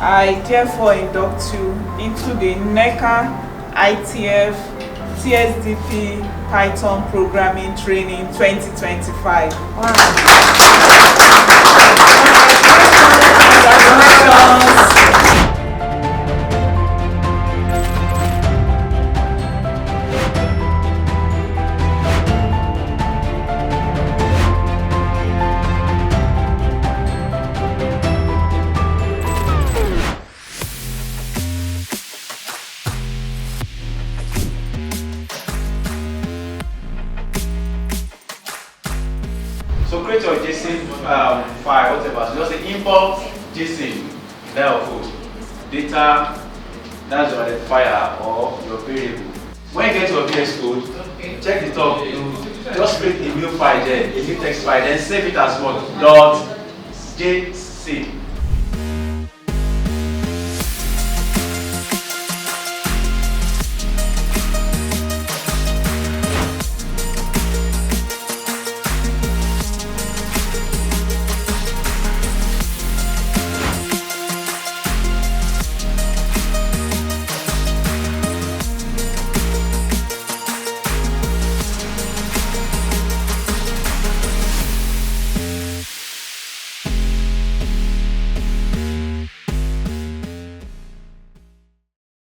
I therefore induct you into the NECA ITF TSDP Python Programming Training 2025. Wow. Congratulations. So create your JSON file, whatever. So just say import JSON, layer of code, data, that's your identifier or your variable. When you get your VS Code, check the top. You just create a new file there, a new text file, then save it as what? .json.